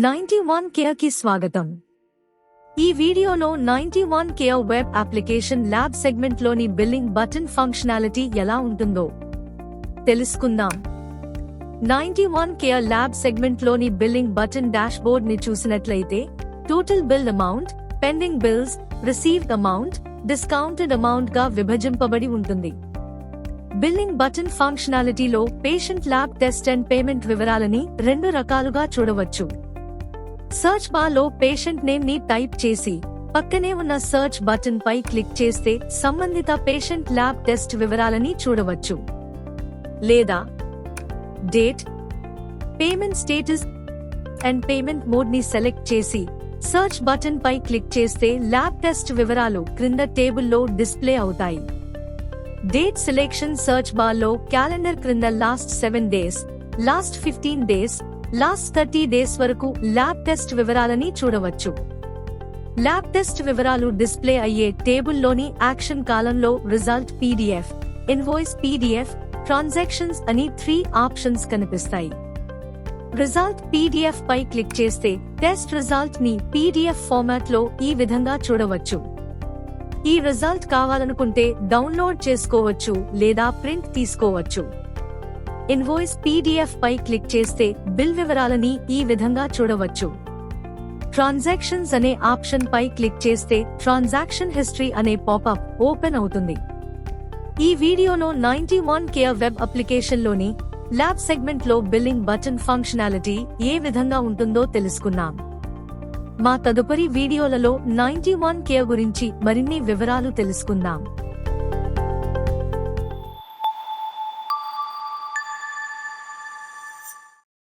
91 care కి స్వాగతం. ఈ వీడియోలో 91 care web application lab segment లోని బిల్లింగ్ బటన్ ఫంక్షనాలిటీ ఎలా ఉంటుందో తెలుసుకుందాం. 91 కేర్ ల్యాబ్ సెగ్మెంట్ లోని బిల్లింగ్ బటన్ డాష్ బోర్డ్ ని చూసినట్లయితే total bill amount, pending bills, received amount, discounted amount గా విభజింపబడి ఉంటుంది. బిల్లింగ్ బటన్ ఫంక్షనాలిటీలో patient lab test and payment వివరాలని రెండు రకాలుగా చూడవచ్చు. సర్చ్ బార్ లో పేషెంట్ నేమ్ ని టైప్ చేసి పక్కనే ఉన్న సర్చ్ బటన్ పై క్లిక్ చేస్తే సంబంధిత పేషెంట్ ల్యాబ్ టెస్ట్ వివరాలని చూడవచ్చు. లేదా date, payment status and payment mode ని సెలెక్ట్ చేసి సర్చ్ బటన్ పై క్లిక్ చేస్తే ల్యాబ్ టెస్ట్ వివరాలు క్రింద టేబుల్లో డిస్ప్లే అవుతాయి. డేట్ సెలెక్షన్ సర్చ్ బార్ లో క్యాలెండర్ క్రింద last 7 days, last 15 days, last 30 days వరకు ల్యాబ్ టెస్ట్ వివరాలని చూడవచ్చు. ల్యాబ్ టెస్ట్ వివరాలు డిస్ప్లే అయ్యే టేబుల్లోని యాక్షన్ కాలంలో result PDF, invoice PDF, transactions అని 3 ఆప్షన్స్ కనిపిస్తాయి. రిజల్ట్ పీడీఎఫ్ పై క్లిక్ చేస్తే టెస్ట్ రిజల్ట్ ని పీడీఎఫ్ ఫార్మాట్ లో ఈ విధంగా చూడవచ్చు. ఈ రిజల్ట్ కావాలనుకుంటే డౌన్లోడ్ చేసుకోవచ్చు లేదా ప్రింట్ తీసుకోవచ్చు. ఇన్వాయిస్ పీడీఎఫ్ పై క్లిక్ చేస్తే బిల్ వివరాలని ఈ విధంగా చూడవచ్చు. ట్రాన్సాక్షన్స్ అనే ఆప్షన్ పై క్లిక్ చేస్తే ట్రాన్సాక్షన్ హిస్టరీ అనే పాపప్ ఓపెన్ అవుతుంది. ఈ వీడియోలో 91 కేర్ వెబ్ అప్లికేషన్ లోని ల్యాబ్ సెగ్మెంట్ లో బిల్లింగ్ బటన్ ఫంక్షనాలిటీ ఏ విధంగా ఉంటుందో తెలుసుకున్నాం. మా తదుపరి వీడియోలలో 91 కేర్ గురించి మరిన్ని వివరాలు తెలుసుకుందాం.